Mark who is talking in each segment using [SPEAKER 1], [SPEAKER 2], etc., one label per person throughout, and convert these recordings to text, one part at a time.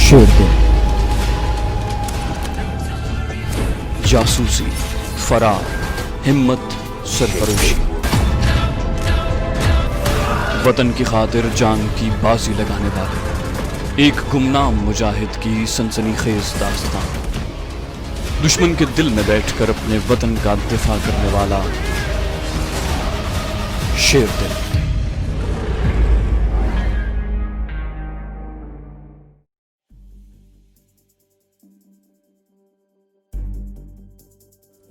[SPEAKER 1] शेर दिल, जासूसी, फरार, हिम्मत, सरफरोशी, वतन की खातिर जान की बाजी लगाने वाले एक गुमनाम मुजाहिद की सनसनीखेज दास्तान। दुश्मन के दिल में बैठकर अपने वतन का दिफा करने वाला शेर दिल।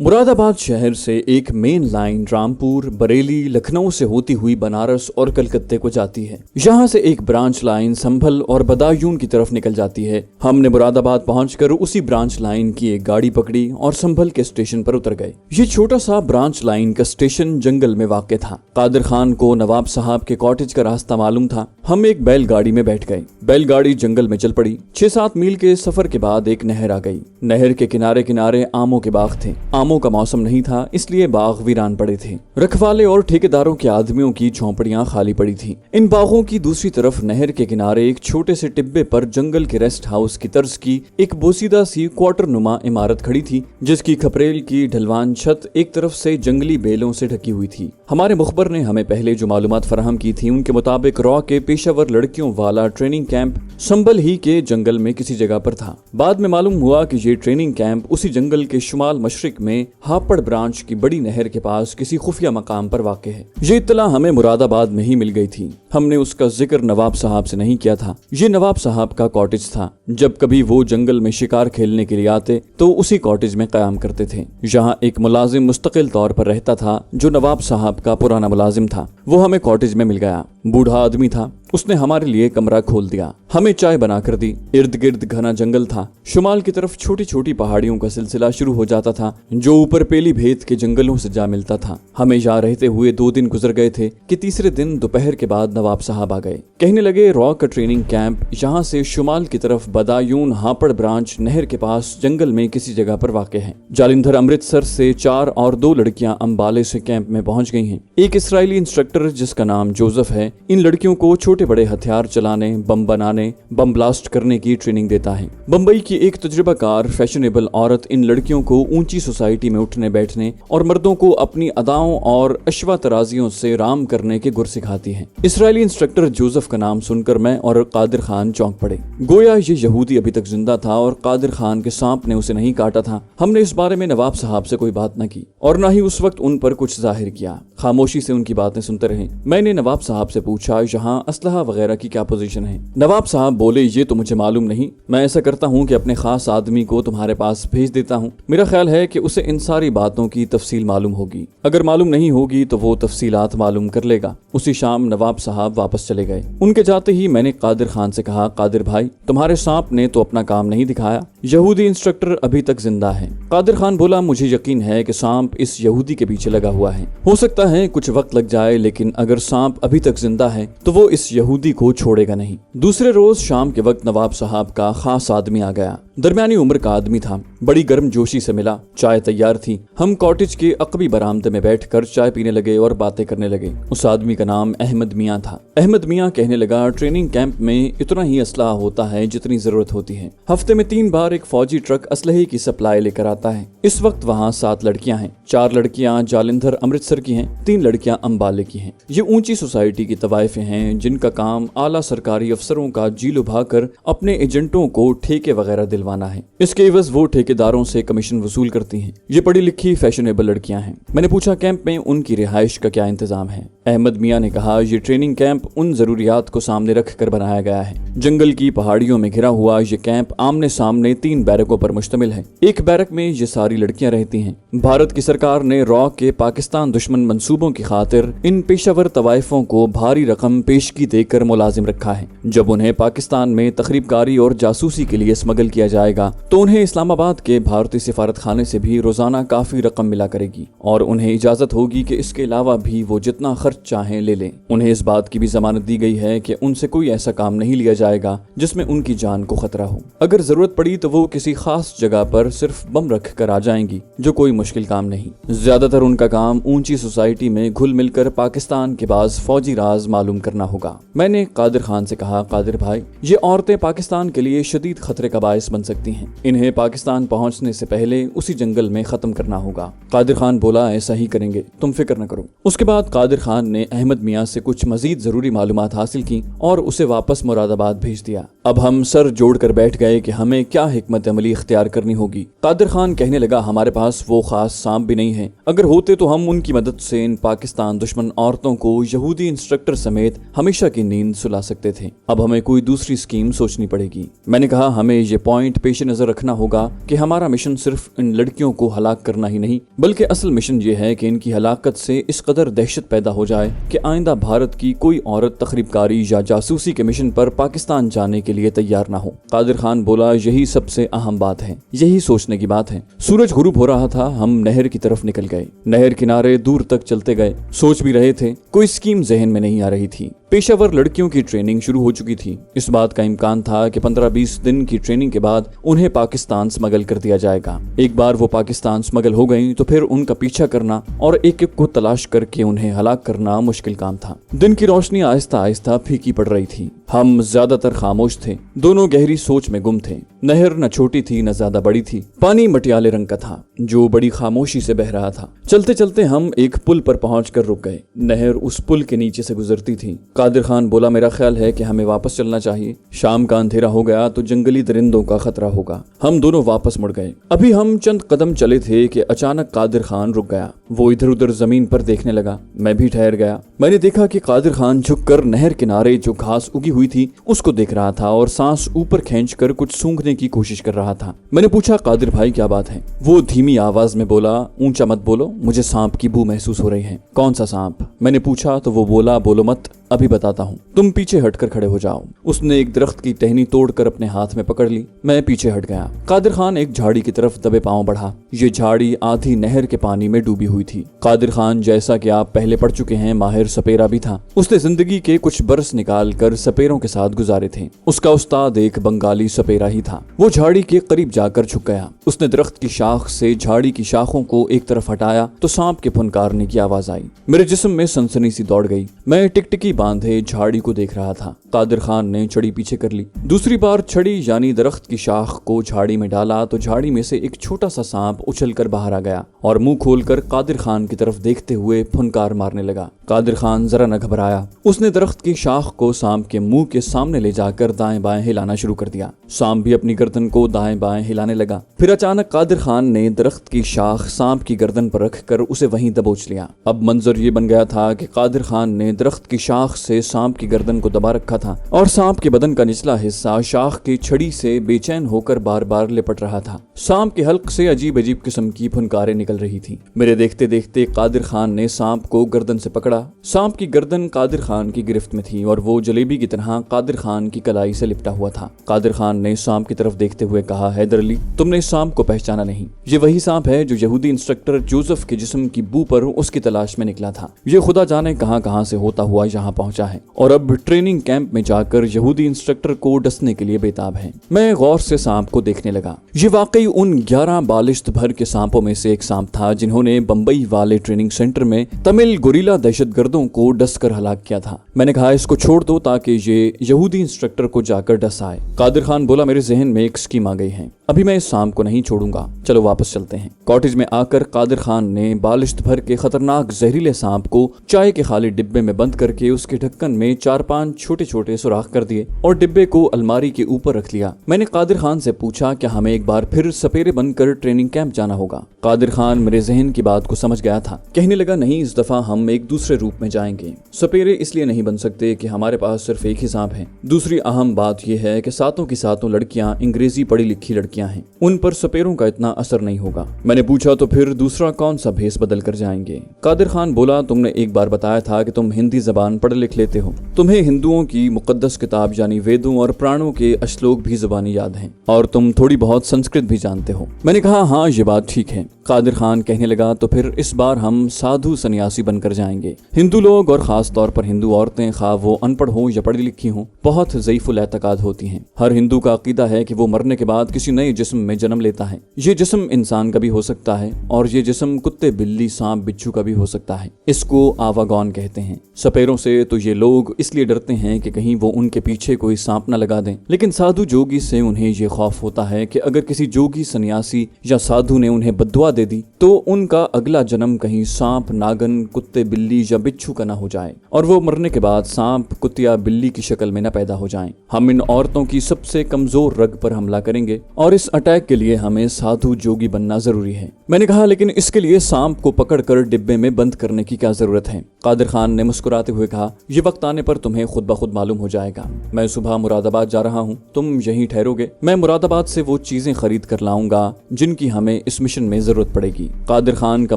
[SPEAKER 1] मुरादाबाद शहर से एक मेन लाइन रामपुर, बरेली, लखनऊ से होती हुई बनारस और कलकत्ते को जाती है। यहाँ से एक ब्रांच लाइन संभल और बदायूं की तरफ निकल जाती है। हमने मुरादाबाद पहुंचकर उसी ब्रांच लाइन की एक गाड़ी पकड़ी और संभल के स्टेशन पर उतर गए। ये छोटा सा ब्रांच लाइन का स्टेशन जंगल में वाक़ था। कादिर खान को नवाब साहब के कॉटेज का रास्ता मालूम था। हम एक बैलगाड़ी में बैठ गए। बैलगाड़ी जंगल में चल पड़ी। 6-7 मील के सफर के बाद एक नहर आ गई। नहर के किनारे किनारे आमों के बाग थे। आमों का मौसम नहीं था, इसलिए बाग वीरान पड़े थे। रखवाले और ठेकेदारों के आदमियों की झोंपड़ियां खाली पड़ी थी। इन बागों की दूसरी तरफ नहर के किनारे एक छोटे से टिब्बे पर जंगल के रेस्ट हाउस की तर्ज की एक बोसीदा सी क्वार्टर नुमा इमारत खड़ी थी, जिसकी खपरेल की ढलवान छत एक तरफ से जंगली बेलों से ढकी हुई थी। हमारे मुखबर ने हमें पहले जो मालूमात फराहम की थी, उनके मुताबिक रॉ के पेशावर लड़कियों वाला ट्रेनिंग कैंप संभल ही के जंगल में किसी जगह पर था। बाद में मालूम हुआ कि ये ट्रेनिंग कैंप उसी जंगल के शुमाल मशरिक में हापड़ ब्रांच की बड़ी नहर के पास किसी खुफिया मकाम पर वाक़ है। ये इत्तला हमें मुरादाबाद में ही मिल गई थी। हमने उसका जिक्र नवाब साहब से नहीं किया था। ये नवाब साहब का कॉटेज था। जब कभी वो जंगल में शिकार खेलने के लिए आते तो उसी कॉटेज में कयाम करते थे। यहाँ एक मुलाजिम मुस्तकिल तौर पर रहता था, जो नवाब साहब का पुराना मुलाजिम था। वो हमें कॉटेज में मिल गया। बूढ़ा आदमी था। उसने हमारे लिए कमरा खोल दिया। हमें चाय बना कर दी। इर्द गिर्द घना जंगल था। शुमाल की तरफ छोटी छोटी पहाड़ियों का सिलसिला शुरू हो जाता था, जो ऊपर पेली भेद के जंगलों से जा मिलता था। हमें यहाँ रहते हुए 2 दिन गुजर गए थे कि तीसरे दिन दोपहर के बाद नवाब साहब आ गए। कहने लगे, रॉ का ट्रेनिंग कैंप यहाँ से शुमाल की तरफ बदायूं हापड़ ब्रांच नहर के पास जंगल में किसी जगह पर वाक़ है। जालिंधर अमृतसर से 4 और 2 लड़कियां अंबाले से कैंप में पहुंच गई हैं। एक इसराइली इंस्ट्रक्टर जिसका नाम जोसेफ है, इन लड़कियों को छोटे बड़े हथियार चलाने, बम बनाने, बम ब्लास्ट करने की ट्रेनिंग देता है। बम्बई की एक तजुर्बाकार फैशनेबल औरत इन लड़कियों को ऊंची सोसाइटी में उठने बैठने और मर्दों को अपनी अदाओं और अश्वा तराजियों से राम करने के गुर सिखाती है। इसराइली इंस्ट्रक्टर जोसेफ का नाम सुनकर मैं और कादिर खान चौंक पड़े। गोया ये यहूदी अभी तक जिंदा था और कादिर खान के सांप ने उसे नहीं काटा था। हमने इस बारे में नवाब साहब से कोई बात न की और न ही उस वक्त उन पर कुछ जाहिर किया। खामोशी से उनकी बातें सुनते रहे। मैंने नवाब साहब से पूछा, यहाँ असलहा वगैरह की क्या पोजीशन है? नवाब साहब बोले, ये तो मुझे मालूम नहीं। मैं ऐसा करता हूँ कि अपने खास आदमी को तुम्हारे पास भेज देता हूँ। मेरा ख्याल है कि उसे इन सारी बातों की तफसील मालूम होगी। अगर मालूम नहीं होगी तो वो तफसीलात मालूम कर लेगा। उसी शाम नवाब साहब वापस चले गए। उनके जाते ही मैंने कादिर खान से कहा, कादिर भाई, तुम्हारे सांप ने तो अपना काम नहीं दिखाया। यहूदी इंस्ट्रक्टर अभी तक जिंदा है। कादिर खान बोला, मुझे यकीन है कि सांप इस यहूदी के पीछे लगा हुआ है। हो सकता है कुछ वक्त लग जाए, लेकिन अगर सांप अभी तक जिंदा है तो वो इस यहूदी को छोड़ेगा नहीं। दूसरे रोज शाम के वक्त नवाब साहब का खास आदमी आ गया। दरमियानी उम्र का आदमी था। बड़ी गर्म जोशी से मिला। चाय तैयार थी। हम कॉटेज के अकबी बरामदे में बैठकर चाय पीने लगे और बातें करने लगे। उस आदमी का नाम अहमद मियाँ था। अहमद मियाँ कहने लगा, ट्रेनिंग कैंप में इतना ही असलहा होता है जितनी जरूरत होती है। हफ्ते में 3 बार एक फौजी ट्रक असलहे की सप्लाई लेकर आता है। इस वक्त वहाँ 7 लड़कियां हैं। 4 लड़कियां जालिंधर अमृतसर की हैं, 3 लड़कियां अंबाले की हैं। ये ऊंची सोसाइटी की तवाइफें हैं, जिनका काम आला सरकारी अफसरों का जी लुभाकर अपने एजेंटों को ठेके वगैरह दिलवाना है। इसके एवज वो ठेकेदारों से कमीशन वसूल करती हैं। ये पढ़ी लिखी फैशनेबल लड़कियां हैं। मैंने पूछा, कैंप में उनकी रिहाइश का क्या इंतजाम है? अहमद मियाँ ने कहा, ये ट्रेनिंग कैंप उन जरूरियात को सामने रख कर बनाया गया है। जंगल की पहाड़ियों में घिरा हुआ ये कैंप आमने सामने 3 बैरकों पर मुश्तमिल है। एक बैरक में ये सारी लड़कियां रहती हैं। भारत की सरकार ने रॉ के पाकिस्तान दुश्मन मंसूबों की खातिर इन पेशावर तवाइफों को भारी रकम पेशगी देकर मुलाजिम रखा है। जब उन्हें पाकिस्तान में तखरीबकारी और जासूसी के लिए स्मगल किया جائے گا تو انہیں اسلام آباد کے بھارتی سفارت خانے سے بھی روزانہ کافی رقم ملا کرے گی اور انہیں اجازت ہوگی کہ اس کے علاوہ بھی وہ جتنا خرچ چاہیں لے لیں۔ انہیں اس بات کی بھی ضمانت دی گئی ہے کہ ان سے کوئی ایسا کام نہیں لیا جائے گا جس میں ان کی جان کو خطرہ ہو۔ اگر ضرورت پڑی تو وہ کسی خاص جگہ پر صرف بم رکھ کر آ جائیں گی، جو کوئی مشکل کام نہیں۔ زیادہ تر ان کا کام اونچی سوسائٹی میں گھل مل کر پاکستان کے بعض فوجی راز معلوم کرنا ہوگا۔ میں نے قادر خان سے کہا، قادر بھائی، یہ عورتیں پاکستان کے لیے شدید خطرے کا باعث بن سکتی ہیں، انہیں پاکستان پہنچنے سے پہلے اسی جنگل میں ختم کرنا ہوگا۔ قادر خان بولا، ایسا ہی کریں گے، تم فکر نہ کرو۔ اس کے بعد قادر خان نے احمد میاں سے کچھ مزید ضروری معلومات حاصل کی اور اسے واپس مراد آباد بھیج دیا۔ اب ہم سر جوڑ کر بیٹھ گئے کہ ہمیں کیا حکمت عملی اختیار کرنی ہوگی۔ قادر خان کہنے لگا، ہمارے پاس وہ خاص سانپ بھی نہیں ہیں، اگر ہوتے تو ہم ان کی مدد سے ان پاکستان دشمن عورتوں کو یہودی انسٹرکٹر سمیت ہمیشہ کی نیند سلا سکتے تھے۔ اب ہمیں کوئی دوسری اسکیم سوچنی پڑے گی۔ میں نے کہا، ہمیں یہ پوائنٹ پیش نظر رکھنا ہوگا کہ ہمارا مشن صرف ان لڑکیوں کو ہلاک کرنا ہی نہیں، بلکہ اصل مشن یہ ہے کہ ان کی ہلاکت سے اس قدر دہشت پیدا ہو جائے کہ آئندہ بھارت کی کوئی عورت تخریب کاری یا جاسوسی کے مشن پر پاکستان جانے کے لیے تیار نہ ہو۔ قادر خان بولا، یہی سب سے اہم بات ہے، یہی سوچنے کی بات ہے۔ سورج غروب ہو رہا تھا، ہم نہر کی طرف نکل گئے۔ نہر کنارے دور تک چلتے گئے، سوچ بھی رہے تھے، کوئی اسکیم ذہن میں نہیں آ رہی تھی۔ پیشہ ور لڑکیوں کی ٹریننگ شروع ہو چکی تھی۔ اس بات کا امکان تھا کہ 15-20 دن کی ٹریننگ کے بعد انہیں پاکستان سمگل کر دیا جائے گا۔ ایک بار وہ پاکستان سمگل ہو گئیں تو پھر ان کا پیچھا کرنا اور ایک ایک کو تلاش کر کے انہیں ہلاک کرنا مشکل کام تھا۔ دن کی روشنی آہستہ آہستہ پھیکی پڑ رہی تھی۔ ہم زیادہ تر خاموش تھے، دونوں گہری سوچ میں گم تھے۔ نہر نہ چھوٹی تھی نہ زیادہ بڑی تھی، پانی مٹیالے رنگ کا تھا جو بڑی خاموشی سے بہہ رہا تھا۔ چلتے چلتے ہم ایک پل پر پہنچ کر رک گئے۔ نہر اس پل کے نیچے سے گزرتی تھی۔ قادر خان بولا، میرا خیال ہے کہ ہمیں واپس چلنا چاہیے، شام کا اندھیرا ہو گیا تو جنگلی درندوں کا خطرہ ہوگا۔ ہم دونوں واپس مڑ گئے۔ ابھی ہم چند قدم چلے تھے کہ اچانک قادر خان رک گیا۔ وہ ادھر ادھر زمین پر دیکھنے لگا، میں بھی ٹھہر گیا۔ میں نے دیکھا کہ قادر خان جھک کر نہر کنارے جو گھاس اگی ہوئی تھی اس کو دیکھ رہا تھا اور سانس اوپر کھینچ کر کچھ سونگھنے کی کوشش کر رہا تھا۔ میں نے پوچھا، قادر بھائی کیا بات ہے؟ وہ دھیمی آواز میں بولا، اونچا مت بولو، مجھے سانپ کی بو محسوس ہو رہی ہے۔ کون سا سانپ؟ میں نے پوچھا تو وہ بولا، بولو مت، ابھی بتاتا ہوں، تم پیچھے ہٹ کر کھڑے ہو جاؤ۔ اس نے ایک درخت کی ٹہنی توڑ کر اپنے ہاتھ میں پکڑ لی۔ میں پیچھے ہٹ گیا۔ قادر خان ایک جھاڑی کی طرف دبے پاؤں بڑھا۔ یہ جھاڑی آدھی نہر کے پانی میں ڈوبی ہوئی تھی۔ قادر خان، جیسا کہ آپ پہلے پڑھ چکے ہیں، ماہر سپیرا بھی تھا۔ اس نے زندگی کے کچھ برس نکال کر سپیروں کے ساتھ گزارے تھے۔ اس کا استاد ایک بنگالی سپیرا ہی تھا۔ وہ جھاڑی کے قریب جا کر جھک گیا۔ اس نے درخت کی شاخ سے جھاڑی کی شاخوں کو ایک طرف ہٹایا تو سانپ کے پھنکارنے کی آواز آئی۔ میرے جسم میں سنسنی سی دوڑ گئی۔ میں ٹکٹکی باندھے جھاڑی کو دیکھ رہا تھا۔ قادر خان نے چھڑی پیچھے کر لی۔ دوسری بار چھڑی یعنی درخت کی شاخ کو جھاڑی میں ڈالا تو جھاڑی میں سے ایک چھوٹا سا سانپ اچھل کر باہر آ گیا اور منہ کھول کر قادر خان کی طرف دیکھتے ہوئے پھنکار مارنے لگا۔ قادر خان ذرا نہ گھبرایا۔ اس نے درخت کی شاخ کو سانپ کے منہ کے سامنے لے جا کر دائیں بائیں ہلانا شروع کر دیا۔ سانپ بھی اپنی گردن کو دائیں بائیں ہلانے لگا۔ پھر اچانک قادر خان نے درخت کی شاخ سانپ کی گردن پر رکھ کر اسے وہیں دبوچ لیا۔ اب منظر یہ بن گیا تھا کہ قادر خان نے درخت کی شاخ سے سانپ کی گردن کو دبا رکھا تھا اور سانپ کے بدن کا نچلا حصہ شاخ کی چھڑی سے بے چین ہو کر بار بار لپٹ رہا تھا۔ سانپ کے حلق سے عجیب عجیب قسم کی پھنکاریں نکل رہی تھی۔ میرے دیکھتے دیکھتے قادر خان نے سانپ کو گردن سے پکڑا۔ سانپ کی گردن قادر خان کی گرفت میں تھی اور وہ جلیبی کی طرح قادر خان کی کلائی سے لپٹا ہوا تھا۔ قادر خان نے سانپ کی طرف دیکھتے ہوئے کہا، حیدر علی، تم نے اس سانپ کو پہچانا نہیں؟ یہ وہی سانپ ہے جو یہودی انسٹرکٹر جوزف کے جسم کی بو پر اس کی تلاش میں نکلا تھا۔ یہ خدا جانے کہاں کہاں سے ہوتا ہوا یہاں پہنچا ہے اور اب ٹریننگ کیمپ میں جا کر یہودی انسٹرکٹر کو ڈسنے کے لیے بےتاب ہے۔ میں غور سے سانپ کو دیکھنے لگا۔ یہ واقعی ان 11 بالشت بھر کے سانپوں میں سے ایک سانپ تھا جنہوں نے بمبئی والے ٹریننگ سینٹر میں تمل گوریلا دہشت گردوں کو ڈس کر ہلاک کیا تھا۔ میں نے کہا، اس کو چھوڑ دو تاکہ یہ یہودی انسٹرکٹر کو جا کر ڈس آئے۔ قادر خان بولا، میرے ذہن میں ایک اسکیم آ گئی ہے، ابھی میں اس سانپ کو نہیں چھوڑوں گا، چلو واپس چلتے ہیں۔ کاٹیج میں آ کر قادر خان نے بالشت بھر کے خطرناک زہریلے سانپ کو چائے کے خالی ڈبے میں بند کر کے اس کے ڈھکن میں 4-5 چھوٹے چھوٹے سوراخ کر دیے اور ڈبے کو الماری کے اوپر رکھ لیا۔ میں نے قادر خان سے پوچھا، کیا ہمیں ایک بار پھر سپیرے بن کر ٹریننگ کیمپ جانا ہوگا؟ قادر خان میرے ذہن کی بات کو سمجھ گیا تھا، کہنے لگا، نہیں، اس دفعہ ہم ایک دوسرے روپ میں جائیں گے۔ سپیرے اس لیے نہیں بن سکتے کہ ہمارے پاس صرف ایک ہی سانپ ہے۔ دوسری اہم بات یہ ہے کہ ساتوں کے ساتھ ज्यादातर लड़कियां अंग्रेजी पढ़ी लिखी लड़कियां हैं, उन पर सपेरों का इतना असर नहीं होगा। मैंने पूछा तो फिर दूसरा कौन सा भेस बदल कर जाएंगे? कादिर खान बोला, तुमने एक बार बताया था कि तुम हिंदी जबान पढ़ लिख लेते हो, तुम्हें हिंदुओं की मुकद्दस किताब यानी वेदों और पुराणों के श्लोक भी जुबानी याद हैं और तुम थोड़ी बहुत संस्कृत भी जानते हो। मैंने कहा हाँ ये बात ठीक है। कादिर खान कहने लगा, तो फिर इस बार हम साधु सन्यासी बनकर जाएंगे। हिंदू लोग और खास तौर पर हिंदू औरतें, खा वो अनपढ़ हो या पढ़ी लिखी हो, बहुत ज़ईफुल एतकाद होती हैं। हर हिंदू का अकीदा है कि वो मरने के बाद किसी नए जिस्म में जन्म लेता है। ये जिस्म इंसान का भी हो सकता है और ये जिस्म कुत्ते, बिल्ली, सांप, बिच्छू का भी हो सकता है। इसको आवागौन कहते हैं। सपेरों से तो ये लोग इसलिए डरते हैं कि कहीं वो उनके पीछे कोई सांप न लगा दें, लेकिन साधु जोगी से उन्हें ये खौफ होता है कि अगर किसी जोगी, सन्यासी या साधु ने उन्हें बद्दुआ दे दी तो उनका अगला जन्म कहीं सांप, नागन, कुत्ते, बिल्ली या बिच्छू का न हो जाए और वो मरने के बाद सांप, कुत्तिया, बिल्ली की शक्ल में न पैदा हो जाएं। हम इन औरतों की सबसे कमजोर रग पर हमला करेंगे और इस अटैक के लिए हमें साधु जोगी बनना जरूरी है। मैंने कहा, लेकिन इसके लिए सांप को पकड़कर डिब्बे में बंद करने की क्या जरूरत है? कादिर खान ने मुस्कुराते हुए कहा, ये वक्त आने पर तुम्हें खुद ब खुद मालूम हो जाएगा। मैं सुबह मुरादाबाद जा रहा हूँ, तुम यहीं ठहरोगे। मैं मुरादाबाद से वो चीजें खरीद कर लाऊंगा जिनकी हमें इस मिशन में जरूरत पड़ेगी। कादिर खान का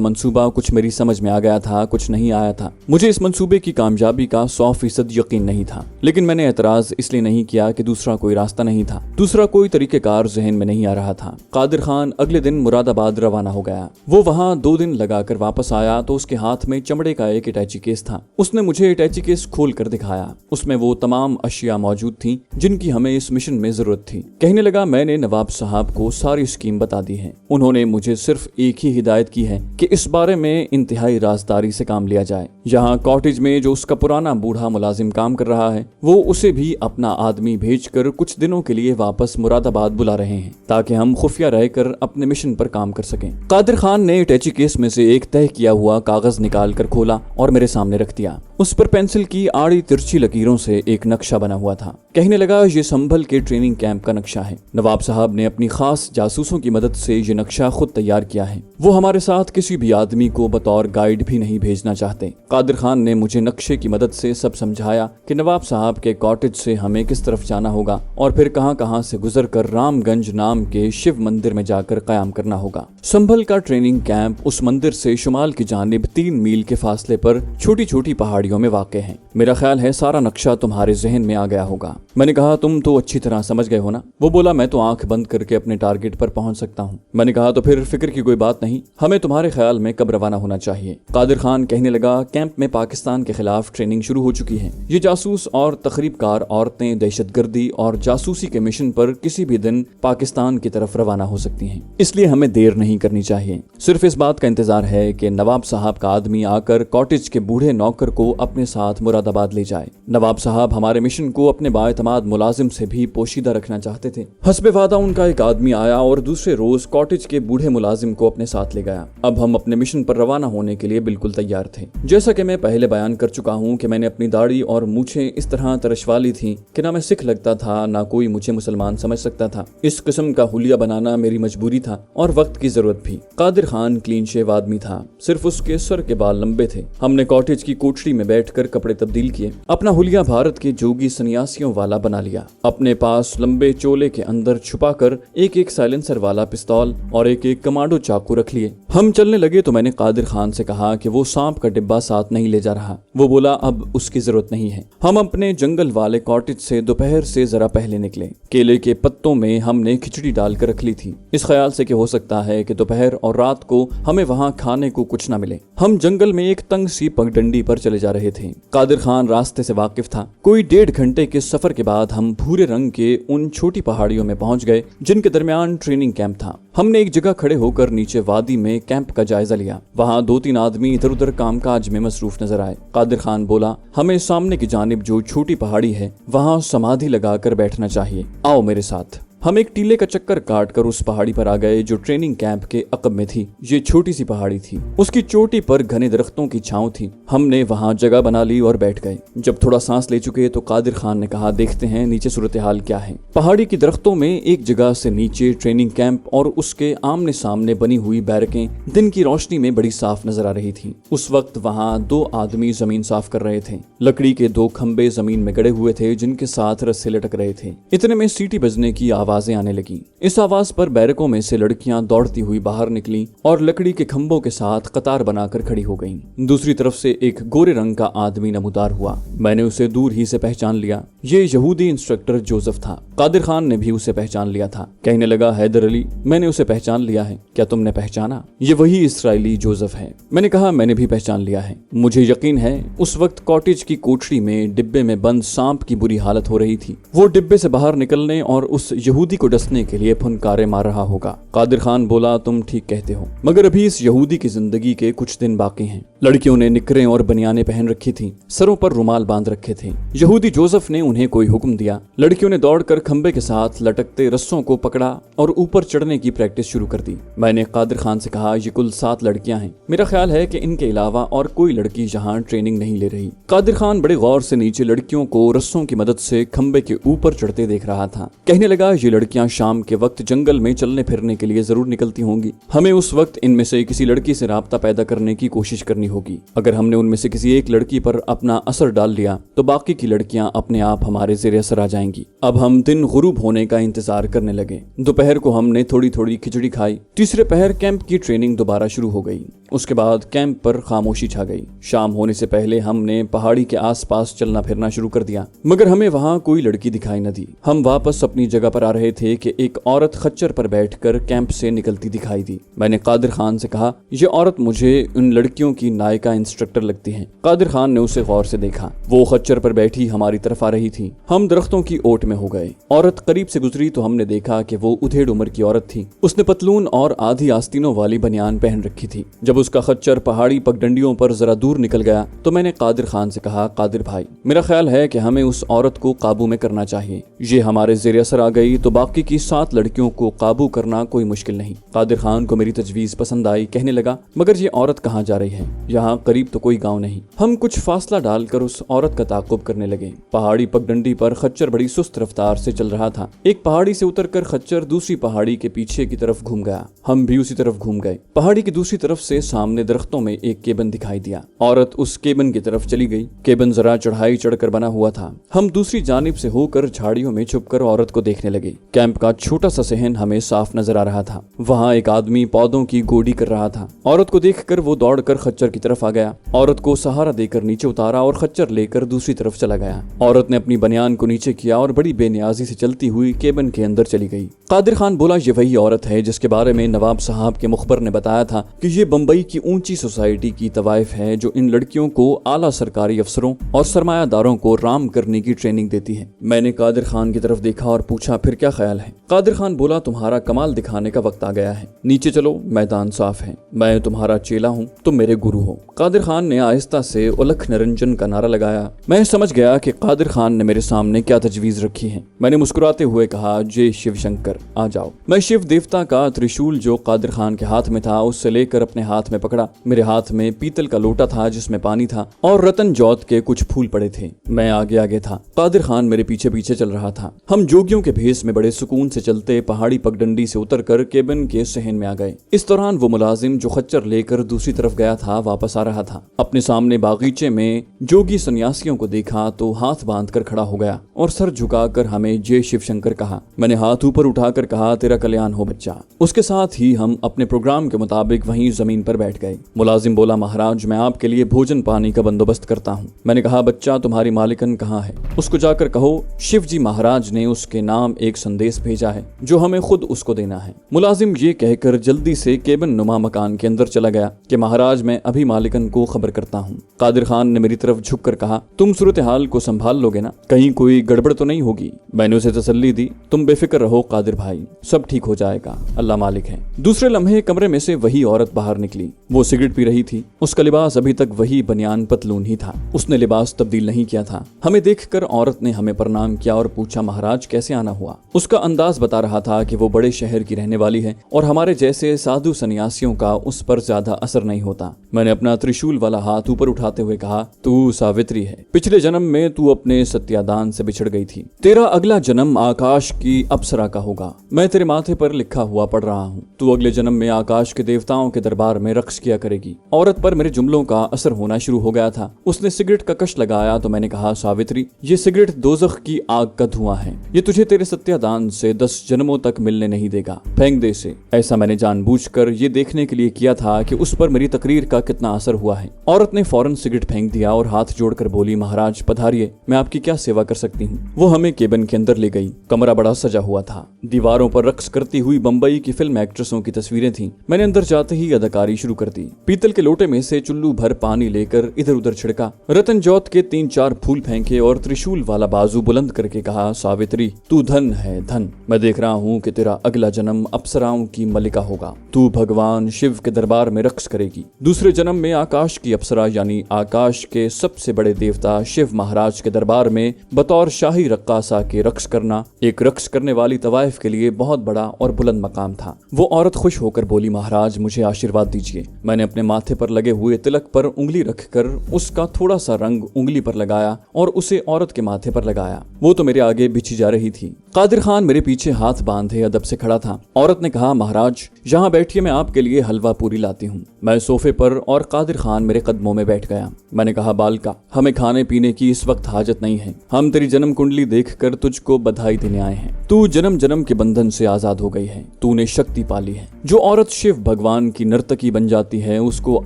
[SPEAKER 1] मंसूबा कुछ मेरी समझ में आ गया था, कुछ नहीं आया था। मुझे इस मंसूबे की कामयाबी का 100% यकीन नहीं था, लेकिन मैंने एतराज इसलिए नहीं किया कि दूसरा कोई रास्ता नहीं था, दूसरा कोई तरीकेकार जहन में नहीं आ रहा था। कादिर खान अगले दिन मुरादाबाद रवाना हो गया। वो वहाँ 2 दिन लगाकर वापस आया तो उसके हाथ में चमड़े का एक अटैची केस था। उसने मुझे अटैची केस खोल कर दिखाया। उसमें वो तमाम अशिया मौजूद थी जिनकी हमें इस मिशन में जरूरत थी। कहने लगा, मैंने नवाब साहब को सारी स्कीम बता दी है। उन्होंने मुझे सिर्फ एक ही हिदायत की है कि इस बारे में इंतहाई राजदारी से काम लिया जाए। यहाँ कॉटेज में जो उसका पुराना बूढ़ा मुलाजिम काम कर रहा है, वो उसे भी अपना आदमी भेजकर कुछ दिनों के लिए वापस मुरादाबाद बुला रहे हैं ताकि हम खुफिया रहकर अपने मिशन पर काम कर सकें। कादिर खान ने अटैची केस में से एक तय किया हुआ कागज निकाल कर खोला और मेरे सामने रख दिया। उस पर पेंसिल की आड़ी तिरछी लकीरों से एक नक्शा बना हुआ था। कहने लगा, ये संभल के ट्रेनिंग कैंप का नक्शा है। नवाब साहब ने अपनी खास जासूसों की मदद से ये नक्शा खुद तैयार किया है। वो हमारे साथ किसी भी आदमी को बतौर गाइड भी नहीं भेजना चाहते। कादिर खान ने मुझे नक्शे की मदद से सब समझाया कि नवाब साहब के कॉटेज से हमें किस तरफ जाना होगा और फिर कहां से गुजरकर रामगंज नाम के शिव मंदिर में जाकर कयाम करना होगा। संभल का ट्रेनिंग कैंप उस मंदिर से शुमाल की जानिब 3 मील के फासले पर छोटी छोटी पहाड़ियों में वाक़ है। मेरा ख्याल है सारा नक्शा तुम्हारे जहन में आ गया होगा। मैंने कहा, तुम तो अच्छी तरह समझ गए हो ना? वो बोला, मैं तो आंख बंद करके अपने टारगेट पर पहुंच सकता हूँ। मैंने कहा, तो फिर फिक्र की कोई बात नहीं, हमें तुम्हारे ख्याल में कब रवाना होना चाहिए? कादिर खान कहने लगा, कैंप में पाकिस्तान के खिलाफ ट्रेनिंग शुरू हो चुकी है। ये जासूस और तखरीबकार औरतें दहशतगर्दी और जासूसी के मिशन पर किसी भी दिन पाकिस्तान की तरफ रवाना हो सकती हैं, इसलिए हमें देर नहीं करनी चाहिए। सिर्फ इस बात का इंतजार है कि नवाब साहब का आदमी आकर कॉटेज के बूढ़े नौकर को अपने साथ मुरादाबाद ले जाए। नवाब साहब हमारे मिशन को अपने बाएतमाद मुलाजिम से भी पोशीदा रखना चाहते थे। हस्बे वादा उनका एक आदमी आया और दूसरे रोज कॉटेज के बूढ़े मुलाजिम को अपने साथ ले गया। अब हम अपने मिशन पर रवाना होने के लिए बिल्कुल तैयार थे। जैसा कि मैं पहले बयान कर चुका हूँ कि मैंने अपनी दाढ़ी और मूछें इस तरह तरशवा ली थी कि ना मैं सिख लगता था, ना कोई मुझे मुसलमान समझ सकता था। इस किस्म का हुलिया बनाना मेरी मजबूरी था और वक्त की जरूरत भी। कादिर खान क्लीन शेव आदमी था, सिर्फ उसके सर के बाल लंबे थे। हमने कॉटेज की कोठरी में बैठकर कपड़े तब्दील किए, अपना हुलिया भारत के जोगी सन्यासियों वाला बना लिया। अपने पास लंबे चोले के अंदर छुपाकर एक साइलेंसर वाला पिस्तौल और एक कमांडो चाकू रख लिए। हम चलने लगे तो मैंने कादिर खान से कहा कि वो सांप का डिब्बा साथ नहीं ले जा रहा। वो बोला, अब उसकी जरूरत नहीं है। हम अपने जंगल वाले कॉटेज से दोपहर से जरा पहले निकले। केले के पत्तों में हमने खिचड़ी डालकर रख ली थी, इस ख्याल से कि हो सकता है कि दोपहर और रात को हमें वहाँ खाने को कुछ न मिले। हम जंगल में एक तंग सी पगडंडी पर चले जा रहे थे। कादिर खान रास्ते से वाकिफ था। कोई 1.5 घंटे के सफर के बाद हम भूरे रंग के उन छोटी पहाड़ियों में पहुंच गए जिनके दरमियान ट्रेनिंग कैंप था। हमने एक जगह खड़े होकर नीचे वादी में कैंप का जायजा लिया। वहाँ 2-3 आदमी इधर उधर कामकाज में मसरूफ नजर आए। कादिर खान बोला, हमें सामने की जानिब जो छोटी पहाड़ी है वहाँ समाधि लगाकर बैठना चाहिए, आओ मेरे साथ। हम एक टीले का चक्कर काट कर उस पहाड़ी पर आ गए जो ट्रेनिंग कैंप के अकब में थी। ये छोटी सी पहाड़ी थी, उसकी चोटी पर घने दरख्तों की छांव थी। हमने वहां जगह बना ली और बैठ गए। जब थोड़ा सांस ले चुके तो कादिर खान ने कहा, देखते हैं नीचे सूरत हाल क्या है। पहाड़ी की दरख्तों में एक जगह से नीचे ट्रेनिंग कैंप और उसके आमने सामने बनी हुई बैरकें दिन की रोशनी में बड़ी साफ नजर आ रही थी। उस वक्त वहां 2 आदमी जमीन साफ कर रहे थे। लकड़ी के 2 खंबे जमीन में गड़े हुए थे जिनके साथ रस्से लटक रहे थे। इतने में सीटी बजने की आवाजें आने लगी। इस आवाज पर बैरकों में से लड़कियां दौड़ती हुई बाहर निकली और लकड़ी के खंभों के साथ कतार बनाकर खड़ी हो गईं। दूसरी तरफ से एक गोरे रंग का आदमी नमूदार हुआ। मैंने उसे दूर ही से पहचान लिया। ये यहूदी इंस्ट्रक्टर जोसेफ था। कादिर खान ने भी उसे पहचान लिया था। कहने लगा, हैदर अली, मैंने उसे पहचान लिया है। क्या तुमने पहचाना? ये वही इस्राएली जोसेफ है। मैंने कहा, मैंने भी पहचान लिया है। मुझे यकीन है उस वक्त कॉटेज की कोठरी में डिब्बे में बंद सांप की बुरी हालत हो रही थी। वो डिब्बे से बाहर निकलने और उस यहूदी को डसने के लिए फुनकारे मार रहा होगा। कादिर खान बोला, तुम ठीक कहते हो, मगर अभी इस यहूदी की जिंदगी के कुछ दिन बाकी हैं। लड़कियों ने निकरें और बनियानें पहन रखी थी, सरों पर रुमाल बांध रखे थे। यहूदी जोसेफ ने उन्हें कोई हुक्म दिया। लड़कियों ने दौड़कर खंबे के साथ लटकते रस्सों को पकड़ा और ऊपर चढ़ने की प्रैक्टिस शुरू कर दी। मैंने कादिर खान से कहा, ये कुल 7 लड़कियां हैं। मेरा ख्याल है कि इनके अलावा और कोई लड़की यहाँ ट्रेनिंग नहीं ले रही। कादिर खान बड़े गौर से नीचे लड़कियों को रस्सों की मदद से खंबे के ऊपर चढ़ते देख रहा था। कहने लगा, ये लड़कियां शाम के वक्त जंगल में चलने फिरने के लिए जरूर निकलती होंगी। हमें उस वक्त इनमें से किसी लड़की से राब्ता पैदा करने की कोशिश करनी होगी। अगर हमने उनमें से किसी एक लड़की पर अपना असर डाल लिया तो बाकी की लड़कियां अपने आप हमारे ज़ेरे असर आ जाएंगी। अब हम दिन गुरूब होने का इंतजार करने लगे। दोपहर को हमने थोड़ी थोड़ी खिचड़ी खाई। तीसरे पहर कैंप की ट्रेनिंग दोबारा शुरू हो गई। उसके बाद कैंप पर खामोशी छा गई। शाम होने से पहले हमने पहाड़ी के आसपास चलना फिरना शुरू कर दिया, मगर हमें वहां कोई लड़की दिखाई न दी। हम वापस अपनी जगह पर आ रहे थे कि एक औरत खच्चर पर बैठकर कैंप से निकलती दिखाई दी। मैंने कादिर खान से कहा, यह औरत मुझे उन लड़कियों की नायिका इंस्ट्रक्टर लगती है। कादिर खान ने उसे गौर से देखा। वो खच्चर पर बैठी हमारी तरफ आ रही थी। हम दरख्तों की ओट में हो गए। औरत करीब से गुजरी तो हमने देखा कि वो उधेड़ उम्र की औरत थी। उसने पतलून और आधी आस्तीनों वाली बनियान पहन रखी थी। जब उसका खच्चर पहाड़ी पगडंडियों पर जरा दूर निकल गया तो मैंने कादिर खान से कहा, कादिर भाई, मेरा ख्याल है कि हमें उस औरत को काबू में करना चाहिए। ये हमारे ज़ेरे असर आ गई तो बाकी की 7 लड़कियों को काबू करना कोई मुश्किल नहीं। कादिर खान को मेरी तजवीज पसंद आई। कहने लगा, मगर ये औरत कहाँ जा रही है? यहाँ करीब तो कोई गाँव नहीं। हम कुछ फासला डालकर उस औरत का ताकुब करने लगे। पहाड़ी पगडंडी पर खच्चर बड़ी सुस्त रफ्तार से चल रहा था। एक पहाड़ी से उतरकर खच्चर दूसरी पहाड़ी के पीछे की तरफ घूम गया। हम भी उसी तरफ घूम गए। पहाड़ी की दूसरी तरफ से सामने दरख्तों में एक केबन दिखाई दिया। औरत उस केबन की तरफ चली गई। केबन जरा चढ़ाई चढ़कर बना हुआ था। हम दूसरी जानिब से होकर झाड़ियों में छुपकर औरत को देखने लगे। कैंप का छोटा सा सहन हमें साफ नजर आ रहा था। वहाँ एक आदमी पौधों की गोडी कर रहा था। औरत को देखकर वो दौड़कर खच्चर की तरफ आ गया। औरत को सहारा देकर नीचे उतारा और खच्चर लेकर दूसरी तरफ चला गया। औरत ने अपनी बनियान को नीचे किया और बड़ी बेनियाजी से चलती हुई केबन के अंदर चली गई। कादिर खान बोला, ये वही औरत है जिसके बारे में नवाब साहब के मुखबर ने बताया था कि ये बम्बई की ऊंची सोसाइटी की तवाइफ है जो इन लड़कियों को आला सरकारी अफसरों और सरमायादारों को राम करने की ट्रेनिंग देती है। मैंने कादिर खान की तरफ देखा और पूछा, फिर क्या ख्याल है? कादिर खान बोला, तुम्हारा कमाल दिखाने का वक्त आ गया है। नीचे चलो, मैदान साफ है। मैं तुम्हारा चेला हूँ, तुम मेरे गुरु हो। कादिर खान ने आहिस्ता से उलख निरंजन का नारा लगाया। मैं समझ गया कि कादिर खान ने मेरे सामने क्या तजवीज रखी है। मैंने मुस्कुराते हुए कहा, जय शिव शंकर, आ जाओ। मैं शिव देवता का त्रिशूल जो कादिर खान के हाथ में था उससे लेकर अपने हाथ में पकड़ा। मेरे हाथ में पीतल का लोटा था जिसमें पानी था और रतन जौत के कुछ फूल पड़े थे। मैं आगे आगे था। कादिर खान मेरे पीछे पीछे चल रहा था। हम जोगियों के भेस में बड़े सुकून से चलते पहाड़ी पगडंडी से उतरकर केबिन के सहन में आ गए। इस दौरान वो मुलाजिम जो खच्चर लेकर दूसरी तरफ गया था वापस आ रहा था। अपने सामने बागीचे में जोगी सन्यासियों को देखा तो हाथ बांधकर खड़ा हो गया और सर झुकाकर हमें जय शिव शंकर कहा। मैंने हाथ ऊपर उठाकर कहा, तेरा कल्याण हो बच्चा। उसके साथ ही हम अपने प्रोग्राम के मुताबिक वहीं जमीन पर बैठ गए। मुलाजिम बोला, महाराज, मैं आपके लिए भोजन पानी का बंदोबस्त करता हूँ। मैंने कहा, बच्चा, तुम्हारी मालिकन कहाँ है? उसको जाकर कहो शिव जी महाराज ने उसके नाम एक संदेश भेजा है जो हमें खुद उसको देना है। मुलाजिम ये कहकर जल्दी से केबिन नुमा मकान के अंदर चला गया कि महाराज, मैं अभी मालिकन को खबर करता हूँ। कादिर खान ने मेरी तरफ झुककर कहा, तुम सूरत हाल को संभाल लोगे ना? कहीं कोई गड़बड़ तो नहीं होगी। मैंने उसे तसल्ली दी, तुम बेफिक्र रहो कादिर भाई, सब ठीक हो जाएगा, अल्लाह मालिक है। दूसरे लम्हे कमरे में से वही औरत बाहर निकली। वो सिगरेट पी रही थी। उसका लिबास अभी तक वही बनियान पतलून ही था। उसने लिबास तब्दील नहीं किया था। हमें देखकर औरत ने हमें प्रणाम किया और पूछा महाराज कैसे आना हुआ। उसका अंदाज बता रहा था कि वो बड़े शहर की रहने वाली है और हमारे जैसे साधु सन्यासियों का उस पर ज्यादा असर नहीं होता। मैंने अपना त्रिशूल वाला हाथ ऊपर उठाते हुए कहा, तू सावित्री है। पिछले जन्म में तू अपने सत्यादान से बिछड़ गई थी। तेरा अगला जन्म आकाश की अप्सरा का होगा। मैं तेरे माथे पर लिखा हुआ पढ़ रहा हूँ। तू अगले जन्म में आकाश के देवताओं के दरबार में रक्स किया करेगी। औरत पर मेरे जुमलों का असर होना शुरू हो गया था। उसने सिगरेट का कश लगाया तो मैंने कहा, सावित्री ये सिगरेट दोज़ख की आग का धुआं है। ये तुझे तेरे सत्यादान से 10 जन्मों तक मिलने नहीं देगा। फेंक दे इसे। ऐसा मैंने जानबूझकर ये देखने के लिए किया था कि उस पर मेरी तकरीर का कितना असर हुआ है। औरत ने फौरन सिगरेट फेंक दिया और हाथ जोड़कर बोली, महाराज पधारिए, मैं आपकी क्या सेवा कर सकती हूँ। वो हमें केबिन के अंदर ले गई। कमरा बड़ा सजा हुआ था। दीवारों पर रक्स करती हुई बम्बई की फिल्म एक्ट्रेसों की तस्वीरें थीं। मैंने अंदर जाते ही अदाकारी शुरू कर दी। पीतल के लोटे में से चुल्लू भर पानी लेकर इधर उधर छिड़का। रतन जौत के 3-4 फूल फेंके और त्रिशूल वाला बाजू बुलंद करके कहा, सावित्री तू धन है धन। मैं देख रहा हूँ कि तेरा अगला जन्म अप्सराओं की मलिका होगा। तू भगवान शिव के दरबार में रक्स करेगी। दूसरे जन्म में आकाश की अप्सरा यानी आकाश के सबसे बड़े देवता शिव महाराज के दरबार में बतौर शाही रक्कासा के रक्स करना एक रक्स करने वाली तवाइफ के लिए बहुत बड़ा और बुलंद मकाम था। वो औरत खुश होकर बोली, महाराज मुझे आशीर्वाद दीजिए। मैंने अपने माथे पर लगे हुए तिलक पर उंगली रखकर उसका थोड़ा सा रंग उंगली पर लगाया और उसे औरत के माथे पर लगाया। वो तो मेरे आगे बिछी जा रही थी। कादिर खान मेरे पीछे हाथ बांधे अदब से खड़ा था। औरत ने कहा, महाराज यहाँ बैठिए, मैं आपके लिए हलवा पूरी लाती हूँ। मैं सोफे पर और कादिर खान मेरे कदमों में बैठ गया। मैंने कहा, बालका हमें खाने पीने की इस वक्त हाजत नहीं है। हम तेरी जन्म कुंडली देखकर तुझको बधाई देने आए हैं। तू जन्म जन्म के बंधन से आजाद हो गई है। तूने शक्ति पाली है। जो औरत शिव भगवान की नर्तकी बन जाती है उसको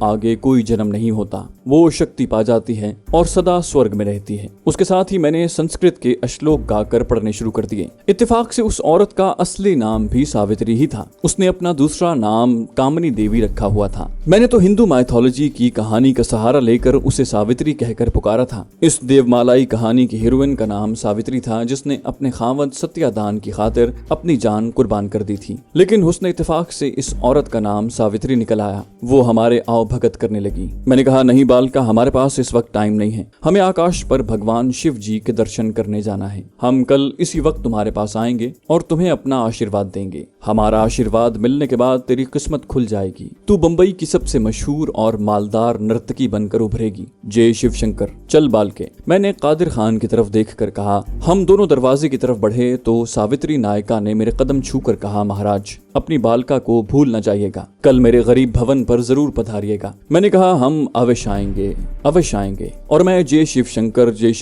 [SPEAKER 1] आगे कोई जन्म नहीं होता। वो शक्ति पा जाती है और सदा स्वर्ग में रहती है। उसके साथ ही मैंने संस्कृत के श्लोक गाकर पढ़ने शुरू कर दिए। इत्तेफाक से उस औरत का असली नाम भी सावित्री ही था। उसने अपना दूसरा नाम कामनी देवी रखा हुआ था। मैंने तो हिंदू माइथोलॉजी की कहानी का सहारा लेकर उसे सावित्री कहकर पुकारा था। इस देवमालाई कहानी की हीरोइन का नाम सावित्री था, जिसने अपने खावंद सत्यादान की खातिर अपनी जान कुर्बान कर दी थी। लेकिन हुस्न इत्तेफाक से इस औरत का नाम सावित्री निकल आया। वो हमारे आओ भगत करने लगी। मैंने कहा, नहीं बालका, हमारे पास इस वक्त टाइम नहीं है। हमें आकाश पर भगवान शिव जी के दर्शन करने जाना है। हम कल इसी वक्त तुम्हारे पास आएंगे और तुम्हें अपना आशीर्वाद देंगे। हमारा आशीर्वाद मिलने के बाद तेरी किस्मत खुल जाएगी। तू बंबई की सबसे मशहूर और मालदार नर्तकी बनकर उभरेगी। जय शिव शंकर। चल बालके। मैंने कादिर खान की तरफ देखकर कहा। हम दोनों दरवाजे की तरफ बढ़े तो सावित्री नायका ने मेरे कदम छूकर कहा, महाराज अपनी बालका को भूल न जाइएगा। कल मेरे गरीब भवन पर जरूर पधारिएगा। मैंने कहा, हम अवश्य आएंगे, अवश्य आएंगे। और मैं जय शिव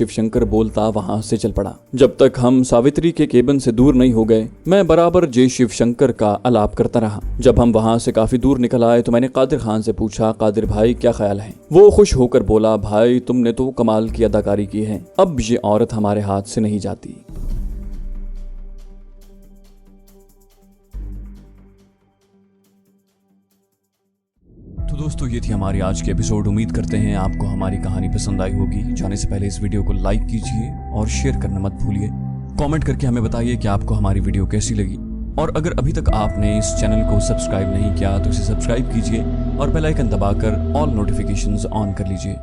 [SPEAKER 1] शंकर बोलता वहां से चल पड़ा। जब तक हम सावित्री के केबिन से दूर नहीं हो गए मैं बराबर जय शिव शंकर का आलाप करता रहा। जब हम वहां से काफी दूर निकल आए तो मैंने कादिर खान से पूछा, कादिर भाई क्या ख्याल है? वो खुश होकर बोला, भाई तुमने तो कमाल की अदाकारी की है। अब ये औरत हमारे हाथ से नहीं जाती। तो दोस्तों ये थी हमारी आज की एपिसोड। उम्मीद करते हैं आपको हमारी कहानी पसंद आई होगी। जाने से पहले इस वीडियो को लाइक कीजिए और शेयर करना मत भूलिए। कमेंट करके हमें बताइए कि आपको हमारी वीडियो कैसी लगी। और अगर अभी तक आपने इस चैनल को सब्सक्राइब नहीं किया तो इसे सब्सक्राइब कीजिए और बेल आइकन दबाकर ऑल नोटिफिकेशंस ऑन कर लीजिए।